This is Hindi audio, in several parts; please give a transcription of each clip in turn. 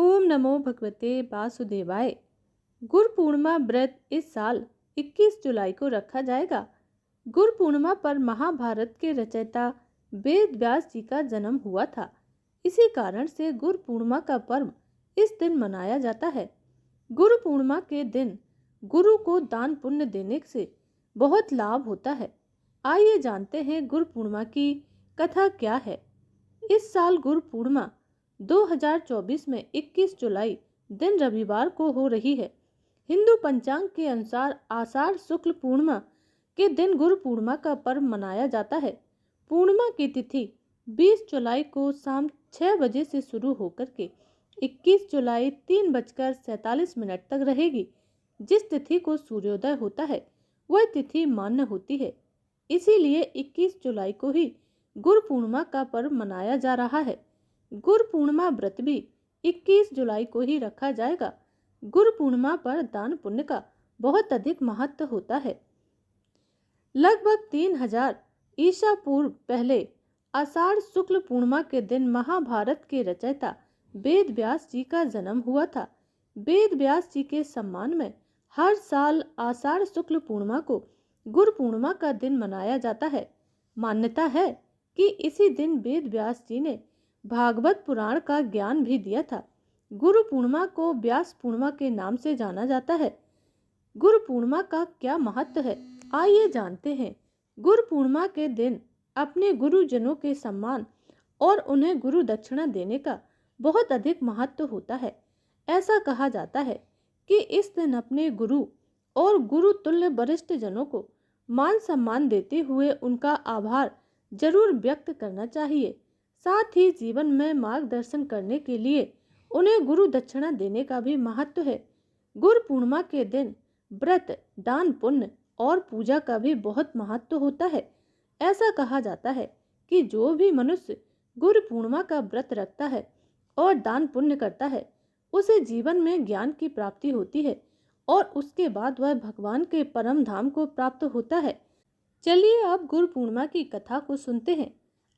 ओम नमो भगवते वासुदेवाय। गुरु पूर्णिमा व्रत इस साल 21 जुलाई को रखा जाएगा। गुरु पूर्णिमा पर महाभारत के रचयिता वेद व्यास जी का जन्म हुआ था। इसी कारण से गुरु पूर्णिमा का पर्व इस दिन मनाया जाता है। गुरु पूर्णिमा के दिन गुरु को दान पुण्य देने से बहुत लाभ होता है। आइए जानते हैं गुरु पूर्णिमा की कथा क्या है। इस साल गुरु पूर्णिमा 2024 में 21 जुलाई दिन रविवार को हो रही है। हिंदू पंचांग के अनुसार आषाढ़ शुक्ल पूर्णिमा के दिन गुरु पूर्णिमा का पर्व मनाया जाता है। पूर्णिमा की तिथि 20 जुलाई को शाम 6 बजे से शुरू होकर के 21 जुलाई 3:47 तक रहेगी। जिस तिथि को सूर्योदय होता है वह तिथि मान्य होती है। इसीलिए 21 जुलाई को ही गुरु पूर्णिमा का पर्व मनाया जा रहा है। गुरु पूर्णिमा व्रत भी 21 जुलाई को ही रखा जाएगा। गुरु पूर्णिमा पर दान पुण्य का बहुत अधिक महत्व होता है। लगभग 3000 ईसा पूर्व पहले आषाढ़ शुक्ल पूर्णिमा के दिन महाभारत के रचयिता वेद व्यास जी का जन्म हुआ था। वेद व्यास जी के सम्मान में हर साल आषाढ़ शुक्ल पूर्णिमा को गुरु पूर्णिमा का दिन मनाया जाता है। मान्यता है कि इसी दिन वेद व्यास जी ने भागवत पुराण का ज्ञान भी दिया था। गुरु पूर्णिमा को व्यास पूर्णिमा के नाम से जाना जाता है। गुरु पूर्णिमा का क्या महत्व है, आइए जानते हैं। गुरु पूर्णिमा के दिन अपने गुरुजनों के सम्मान और उन्हें गुरु दक्षिणा देने का बहुत अधिक महत्व होता है। ऐसा कहा जाता है कि इस दिन अपने गुरु और गुरु तुल्य वरिष्ठ जनों को मान सम्मान देते हुए उनका आभार जरूर व्यक्त करना चाहिए। साथ ही जीवन में मार्गदर्शन करने के लिए उन्हें गुरु दक्षिणा देने का भी महत्व है। गुरु पूर्णिमा के दिन व्रत, दान पुण्य और पूजा का भी बहुत महत्व होता है। ऐसा कहा जाता है कि जो भी मनुष्य गुरु पूर्णिमा का व्रत रखता है और दान पुण्य करता है उसे जीवन में ज्ञान की प्राप्ति होती है और उसके बाद वह भगवान के परम धाम को प्राप्त होता है। चलिए अब गुरु पूर्णिमा की कथा को सुनते हैं।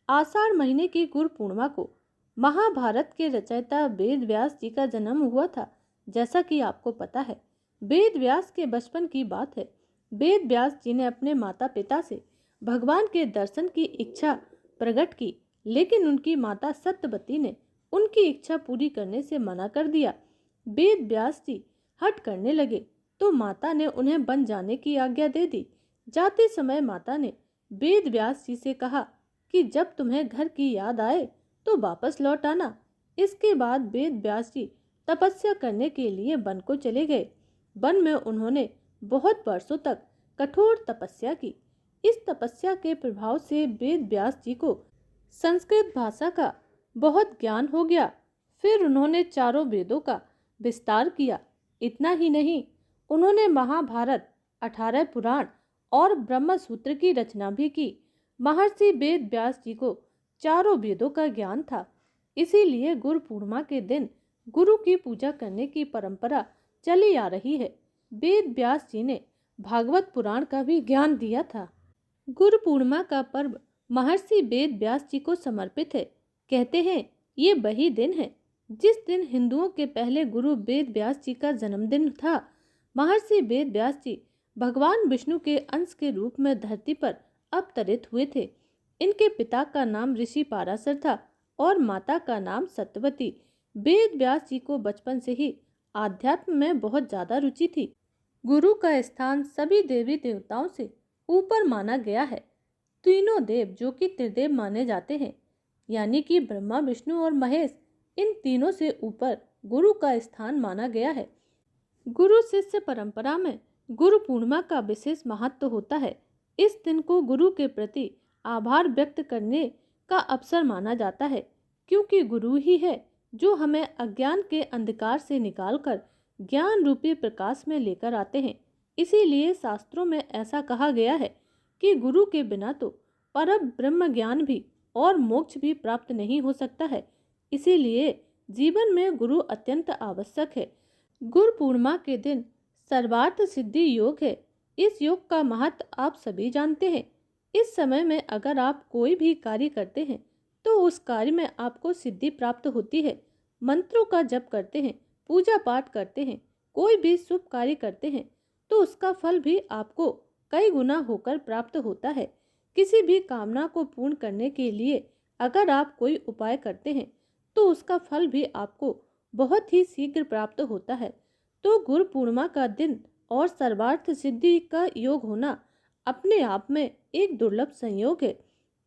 आषाढ़ महीने की गुरु पूर्णिमा को महाभारत के रचयिता वेद व्यास जी का जन्म हुआ था। जैसा कि आपको पता है, वेद व्यास के बचपन की बात है। वेद व्यास जी ने अपने माता पिता से भगवान के दर्शन की इच्छा प्रकट की, लेकिन उनकी माता सत्यवती ने उनकी इच्छा पूरी करने से मना कर दिया। वेद व्यास जी हट करने लगे तो माता ने उन्हें वन जाने की आज्ञा दे दी। जाते समय माता ने वेद व्यास जी से कहा कि जब तुम्हें घर की याद आए तो वापस लौट आना। इसके बाद वेद व्यास जी तपस्या करने के लिए वन को चले गए। वन में उन्होंने बहुत वर्षों तक कठोर तपस्या की। इस तपस्या के प्रभाव से वेद व्यास जी को संस्कृत भाषा का बहुत ज्ञान हो गया। फिर उन्होंने चारों वेदों का विस्तार किया। इतना ही नहीं, उन्होंने महाभारत, 18 पुराण और ब्रह्म सूत्र की रचना भी की। महर्षि वेद व्यास जी को चारों वेदों का ज्ञान था। इसीलिए गुरु पूर्णिमा के दिन गुरु की पूजा करने की परंपरा चली आ रही है। वेद व्यास जी ने भागवत पुराण का भी ज्ञान दिया था। गुरु पूर्णिमा का पर्व महर्षि वेद व्यास जी को समर्पित है। कहते हैं ये वही दिन है जिस दिन हिंदुओं के पहले गुरु वेद व्यास जी का जन्मदिन था। महर्षि वेद व्यास जी भगवान विष्णु के अंश के रूप में धरती पर अवतरित हुए थे। इनके पिता का नाम ऋषि पाराशर था और माता का नाम सत्यवती। वेद व्यास जी को बचपन से ही आध्यात्म में बहुत ज्यादा रुचि थी। गुरु का स्थान सभी देवी देवताओं से ऊपर माना गया है। तीनों देव जो कि त्रिदेव माने जाते हैं, यानी कि ब्रह्मा, विष्णु और महेश, इन तीनों से ऊपर गुरु का स्थान माना गया है। गुरु शिष्य परंपरा में गुरु पूर्णिमा का विशेष महत्व होता है। इस दिन को गुरु के प्रति आभार व्यक्त करने का अवसर माना जाता है, क्योंकि गुरु ही है जो हमें अज्ञान के अंधकार से निकालकर ज्ञान रूपी प्रकाश में लेकर आते हैं। इसीलिए शास्त्रों में ऐसा कहा गया है कि गुरु के बिना तो परम ब्रह्म ज्ञान भी और मोक्ष भी प्राप्त नहीं हो सकता है। इसीलिए जीवन में गुरु अत्यंत आवश्यक है। गुरु पूर्णिमा के दिन सर्वार्थ सिद्धि योग है। इस योग का महत्व आप सभी जानते हैं। इस समय में अगर आप कोई भी कार्य करते हैं तो उस कार्य में आपको सिद्धि प्राप्त होती है। मंत्रों का जप करते हैं, पूजा पाठ करते हैं, कोई भी शुभ कार्य करते हैं, तो उसका फल भी आपको कई गुना होकर प्राप्त होता है। किसी भी कामना को पूर्ण करने के लिए अगर आप कोई उपाय करते हैं तो उसका फल भी आपको बहुत ही शीघ्र प्राप्त होता है। तो गुरु पूर्णिमा का दिन और सर्वार्थ सिद्धि का योग होना अपने आप में एक दुर्लभ संयोग है।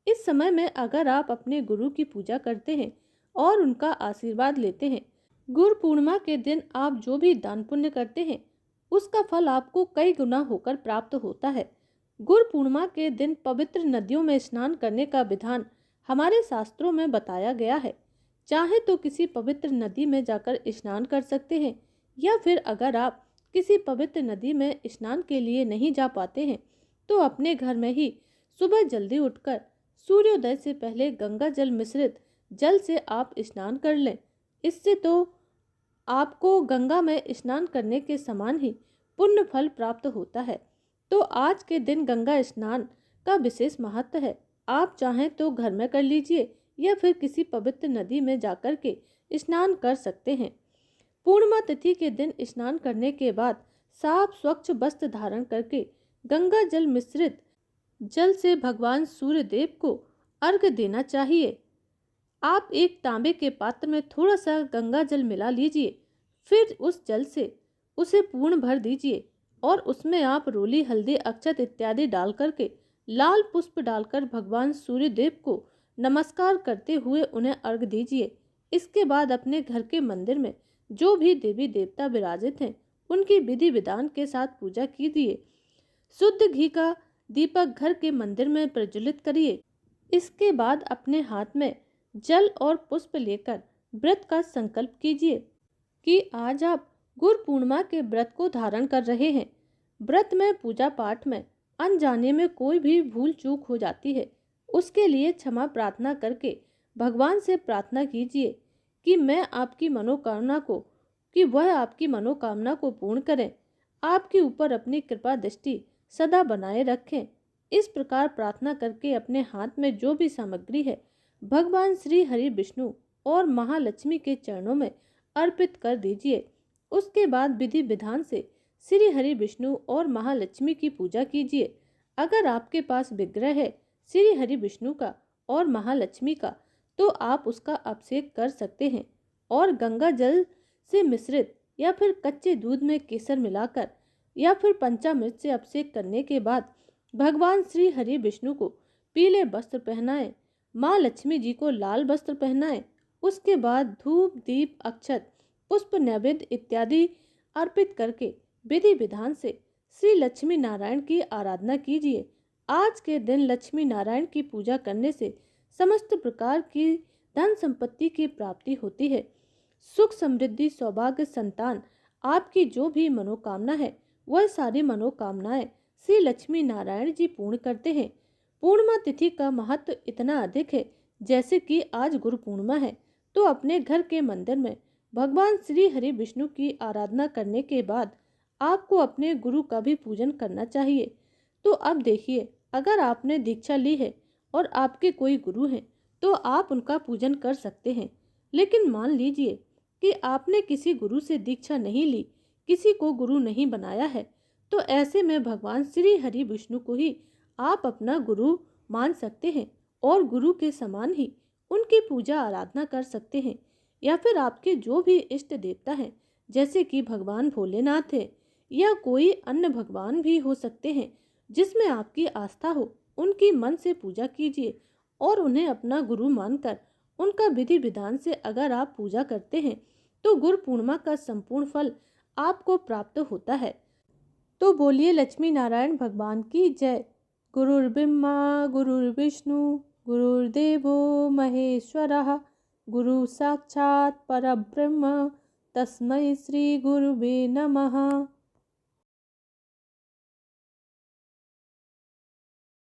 इस समय में अगर आप अपने गुरु की पूजा करते हैं और उनका आशीर्वाद लेते हैं, गुरु पूर्णिमा के दिन आप जो भी दान पुण्य करते हैं उसका फल आपको कई गुना होकर प्राप्त होता है। गुरु पूर्णिमा के दिन पवित्र नदियों में स्नान करने का विधान हमारे शास्त्रों में बताया गया है। चाहे तो किसी पवित्र नदी में जाकर स्नान कर सकते हैं, या फिर अगर आप किसी पवित्र नदी में स्नान के लिए नहीं जा पाते हैं तो अपने घर में ही सुबह जल्दी उठकर सूर्योदय से पहले गंगा जल मिश्रित जल से आप स्नान कर लें। इससे तो आपको गंगा में स्नान करने के समान ही पुण्य फल प्राप्त होता है। तो आज के दिन गंगा स्नान का विशेष महत्व है। आप चाहें तो घर में कर लीजिए या फिर किसी पवित्र नदी में जाकर के स्नान कर सकते हैं। पूर्णिमा तिथि के दिन स्नान करने के बाद साफ स्वच्छ वस्त्र धारण करके गंगा जल मिश्रित जल से भगवान सूर्य देव को अर्घ्य देना चाहिए। आप एक तांबे के पात्र में थोड़ा सा गंगा जल मिला लीजिए, फिर उस जल से उसे पूर्ण भर दीजिए और उसमें आप रोली, हल्दी, अक्षत इत्यादि डाल करके लाल पुष्प डालकर भगवान सूर्य देव को नमस्कार करते हुए उन्हें अर्घ्य दीजिए। इसके बाद अपने घर के मंदिर में जो भी देवी देवता विराजित हैं उनकी विधि विधान के साथ पूजा कीजिए। शुद्ध घी का दीपक घर के मंदिर में प्रज्वलित करिए। इसके बाद अपने हाथ में जल और पुष्प लेकर व्रत का संकल्प कीजिए कि आज आप गुरु पूर्णिमा के व्रत को धारण कर रहे हैं। व्रत में, पूजा पाठ में अनजाने में कोई भी भूल चूक हो जाती है, उसके लिए क्षमा प्रार्थना करके भगवान से प्रार्थना कीजिए कि वह आपकी मनोकामना को पूर्ण करें, आपके ऊपर अपनी कृपा दृष्टि सदा बनाए रखें। इस प्रकार प्रार्थना करके अपने हाथ में जो भी सामग्री है भगवान श्री हरि विष्णु और महालक्ष्मी के चरणों में अर्पित कर दीजिए। उसके बाद विधि विधान से श्री हरि विष्णु और महालक्ष्मी की पूजा कीजिए। अगर आपके पास विग्रह है श्री हरि विष्णु का और महालक्ष्मी का तो आप उसका अभिषेक कर सकते हैं और गंगा जल से मिश्रित या फिर कच्चे दूध में केसर मिलाकर या फिर पंचामृत से अभिषेक करने के बाद भगवान श्री हरि विष्णु को पीले वस्त्र पहनाएं, माँ लक्ष्मी जी को लाल वस्त्र पहनाएं। उसके बाद धूप, दीप, अक्षत, पुष्प, नैवेद्य इत्यादि अर्पित करके विधि विधान से श्री लक्ष्मी नारायण की आराधना कीजिए। आज के दिन लक्ष्मी नारायण की पूजा करने से समस्त प्रकार की धन संपत्ति की प्राप्ति होती है। सुख, समृद्धि, सौभाग्य, संतान, आपकी जो भी मनोकामना है वह सारी मनोकामनाएं श्री लक्ष्मी नारायण जी पूर्ण करते हैं। पूर्णिमा तिथि का महत्व इतना अधिक है, जैसे कि आज गुरु पूर्णिमा है तो अपने घर के मंदिर में भगवान श्री हरि विष्णु की आराधना करने के बाद आपको अपने गुरु का भी पूजन करना चाहिए। तो अब देखिए, अगर आपने दीक्षा ली है और आपके कोई गुरु हैं तो आप उनका पूजन कर सकते हैं। लेकिन मान लीजिए कि आपने किसी गुरु से दीक्षा नहीं ली, किसी को गुरु नहीं बनाया है, तो ऐसे में भगवान श्री हरि विष्णु को ही आप अपना गुरु मान सकते हैं और गुरु के समान ही उनकी पूजा आराधना कर सकते हैं। या फिर आपके जो भी इष्ट देवता हैं, जैसे कि भगवान भोलेनाथ है या कोई अन्य भगवान भी हो सकते हैं जिसमें आपकी आस्था हो, उनकी मन से पूजा कीजिए और उन्हें अपना गुरु मानकर उनका विधि विधान से अगर आप पूजा करते हैं तो गुरु पूर्णिमा का संपूर्ण फल आपको प्राप्त होता है। तो बोलिए लक्ष्मी नारायण भगवान की जय। गुरुर्ब्रह्मा गुरुर्विष्णु गुरुर्देवो महेश्वरः, गुरु साक्षात् परब्रह्म, तस्मै श्री गुरुवे नमः।